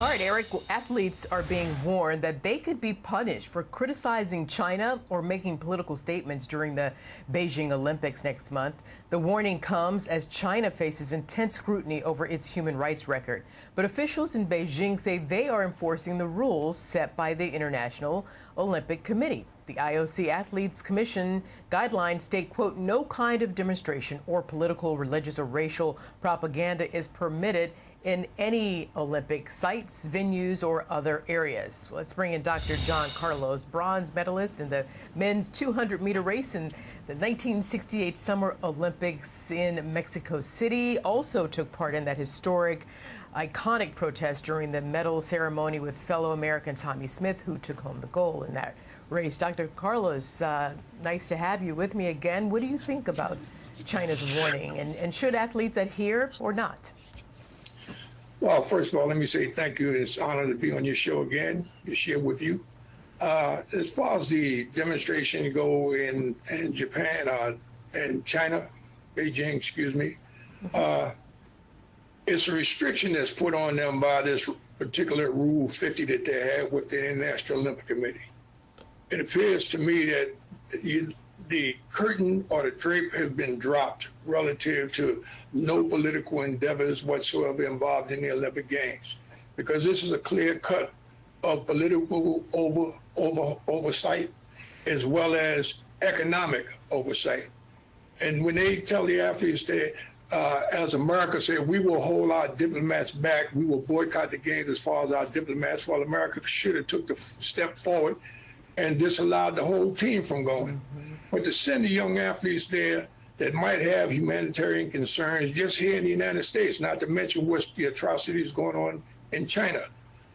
All right, Eric, athletes are being warned that they could be punished for criticizing China or making political statements during the Beijing Olympics next month. The warning comes as China faces intense scrutiny over its human rights record. But officials in Beijing say they are enforcing the rules set by the International Olympic Committee. The IOC Athletes Commission guidelines state, quote, no kind of demonstration or political, religious, or racial propaganda is permitted in any Olympic sites, venues, or other areas. Let's bring in Dr. John Carlos, bronze medalist in the men's 200-meter race in the 1968 Summer Olympics in Mexico City. Also took part in that historic, iconic protest during the medal ceremony with fellow American Tommie Smith, who took home the gold in that race. Dr. Carlos, nice to have you with me again. What do you think about China's warning, and should athletes adhere or not? Well, first of all, let me say thank you. It's an honor to be on your show again, to share with you. As far as the demonstration go in Japan, in China, Beijing, excuse me, it's a restriction that's put on them by this particular Rule 50 that they have with the International Olympic Committee. It appears to me that the curtain or the drape has been dropped relative to no political endeavors whatsoever involved in the Olympic Games, because this is a clear cut of political oversight as well as economic oversight. And when they tell the athletes that, as America said, we will hold our diplomats back, we will boycott the games as far as our diplomats, while America should have took the step forward and disallowed the whole team from going. But to send the young athletes there that might have humanitarian concerns just here in the United States, not to mention what's the atrocities going on in China,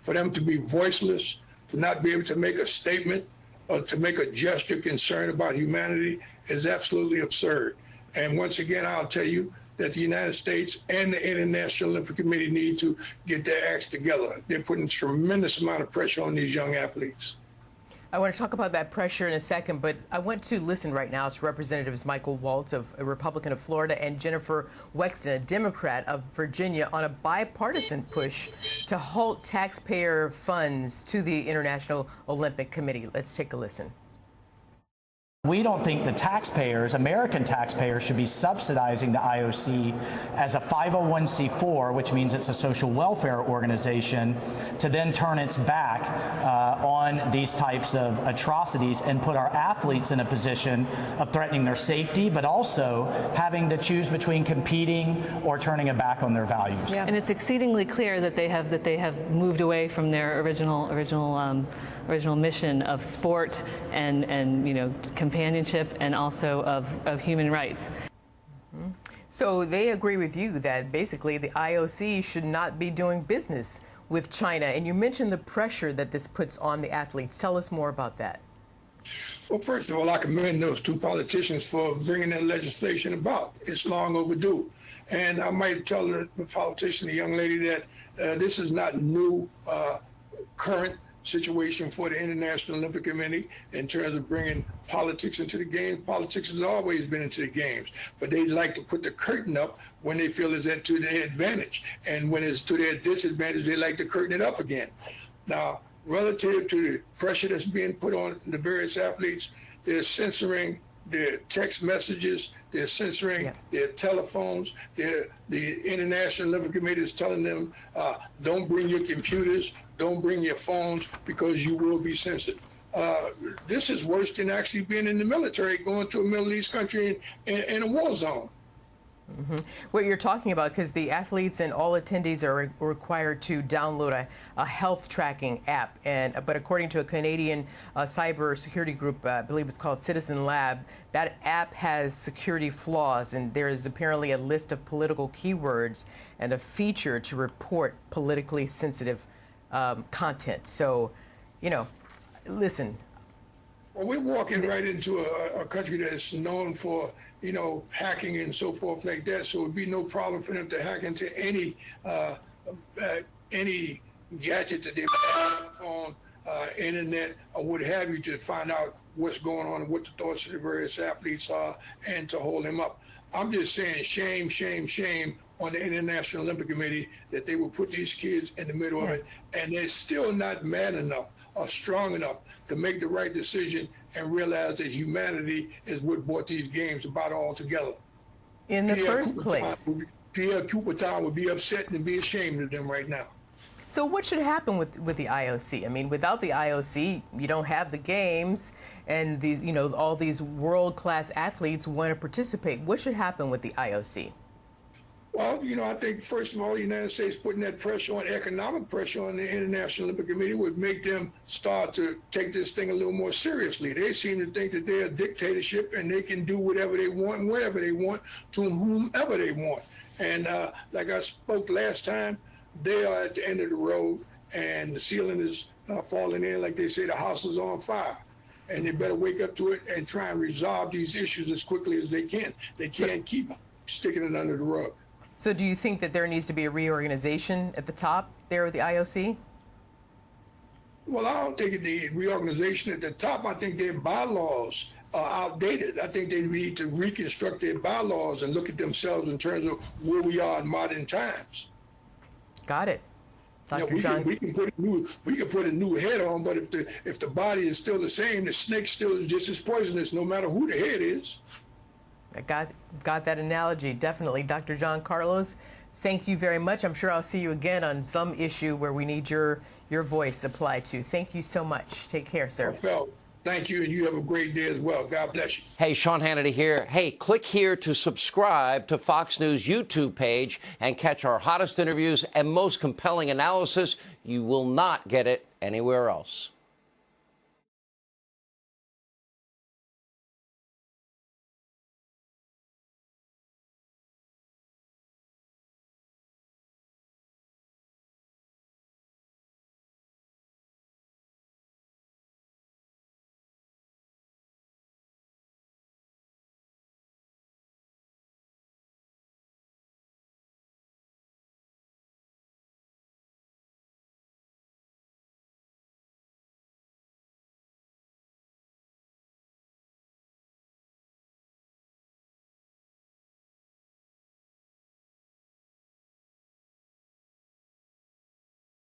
for them to be voiceless, to not be able to make a statement or to make a gesture concerned about humanity is absolutely absurd. And once again, I'll tell you that the United States and the International Olympic Committee need to get their acts together. They're putting a tremendous amount of pressure on these young athletes. I want to talk about that pressure in a second, but I want to listen right now to Representatives Michael Waltz, a Republican of Florida, and Jennifer Wexton, a Democrat of Virginia, on a bipartisan push to halt taxpayer funds to the International Olympic Committee. Let's take a listen. We don't think the taxpayers, American taxpayers, should be subsidizing the IOC as a 501c4, which means it's a social welfare organization, to then turn its back on these types of atrocities and put our athletes in a position of threatening their safety, but also having to choose between competing or turning a back on their values. Yeah. And it's exceedingly clear that they have moved away from their original mission of sport and companionship and also of human rights. So they agree with you that basically the IOC should not be doing business with China. And you mentioned the pressure that this puts on the athletes. Tell us more about that. Well, first of all, I commend those two politicians for bringing that legislation about. It's long overdue. And I might tell the politician, the young lady, that this is not new, current situation for the International Olympic Committee in terms of bringing politics into the games. Politics has always been into the games, but they like to put the curtain up when they feel it's to their advantage. And when it's to their disadvantage, they like to curtain it up again. Now, relative to the pressure that's being put on the various athletes, they're censoring their text messages, they're censoring their telephones. The International Olympic Committee is telling them, don't bring your computers, don't bring your phones, because you will be censored. This is worse than actually being in the military, going to a Middle East country in a war zone. What you're talking about, because the athletes and all attendees are required to download a health tracking app, but according to a Canadian cyber security group, I believe it's called Citizen Lab, that app has security flaws, and there is apparently a list of political keywords and a feature to report politically sensitive content. So, listen. Well, we're walking right into a country that's known for, hacking and so forth like that. So it would be no problem for them to hack into any gadget that they have, phone, internet, or what have you, to find out what's going on and what the thoughts of the various athletes are and to hold them up. I'm just saying shame, shame, shame on the International Olympic Committee that they would put these kids in the middle of it, and they're still not man enough or strong enough to make the right decision and realize that humanity is what brought these games about altogether. In the first place. Pierre Coubertin would be upset and be ashamed of them right now. So what should happen with the IOC? I mean, without the IOC, you don't have the games, and these, you know, all these world-class athletes want to participate. What should happen with the IOC? Well, you know, I think, first of all, the United States putting that pressure on, economic pressure on the International Olympic Committee would make them start to take this thing a little more seriously. They seem to think that they're a dictatorship and they can do whatever they want, wherever they want, to whomever they want. And like I spoke last time, they are at the end of the road and the ceiling is falling in. Like they say, the house is on fire. And they better wake up to it and try and resolve these issues as quickly as they can. They can't keep sticking it under the rug. So do you think that there needs to be a reorganization at the top there with the IOC? Well, I don't think it needs reorganization at the top. I think their bylaws are outdated. I think they need to reconstruct their bylaws and look at themselves in terms of where we are in modern times. Got it. Dr. John. We can put a new head on, but if the body is still the same, the snake still is just as poisonous, no matter who the head is. I got that analogy, definitely. Dr. John Carlos, thank you very much. I'm sure I'll see you again on some issue where we need your voice applied to. Thank you so much. Take care, sir. Thank you, and you have a great day as well. God bless you. Hey, Sean Hannity here. Hey, click here to subscribe to Fox News YouTube page and catch our hottest interviews and most compelling analysis. You will not get it anywhere else.